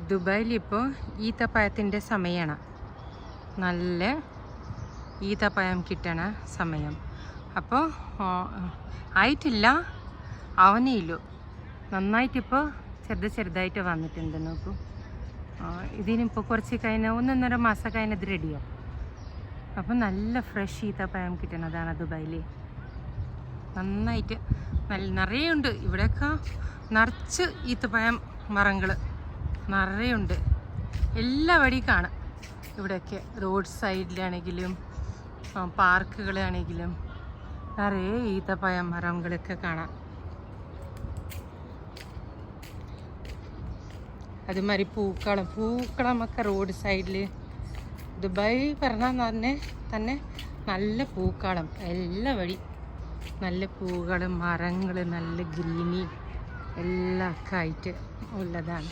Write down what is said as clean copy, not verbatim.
ദുബായിൽ ഇപ്പോൾ ഈത്തപ്പഴത്തിൻ്റെ സമയമാണ്. നല്ല ഈത്തപ്പഴം കിട്ടണ സമയം. അപ്പോൾ ആയിട്ടില്ല, അവനേയില്ലോ. നന്നായിട്ടിപ്പോൾ ചെറുതായിട്ട് വന്നിട്ടുണ്ട്. നോക്കൂ, ഇതിനിപ്പോൾ കുറച്ച് കഴിഞ്ഞാൽ 1.5 മാസം കഴിഞ്ഞത് റെഡിയോ. അപ്പം നല്ല ഫ്രഷ് ഈത്തപ്പഴം കിട്ടണതാണ് ദുബായിൽ. നന്നായിട്ട് നിറയെ ഉണ്ട്. ഇവിടെയൊക്കെ നിറച്ച് ഈത്തപ്പഴം മരങ്ങൾ നിറയുണ്ട്. എല്ലാവഴിയും കാണാം. ഇവിടെയൊക്കെ റോഡ് സൈഡിലാണെങ്കിലും പാർക്കുകളാണെങ്കിലും നിറയെ ഈത്തപ്പഴം മരങ്ങളൊക്കെ കാണാം. അതുമാതിരി പൂക്കളമൊക്കെ റോഡ് സൈഡിൽ. ദുബായ് പറഞ്ഞാൽ തന്നെ നല്ല പൂക്കളം. എല്ലാ വഴി നല്ല പൂക്കളും മരങ്ങൾ, നല്ല ഗ്രീനി എല്ലാം ഒക്കെ ആയിട്ട് ഉള്ളതാണ്.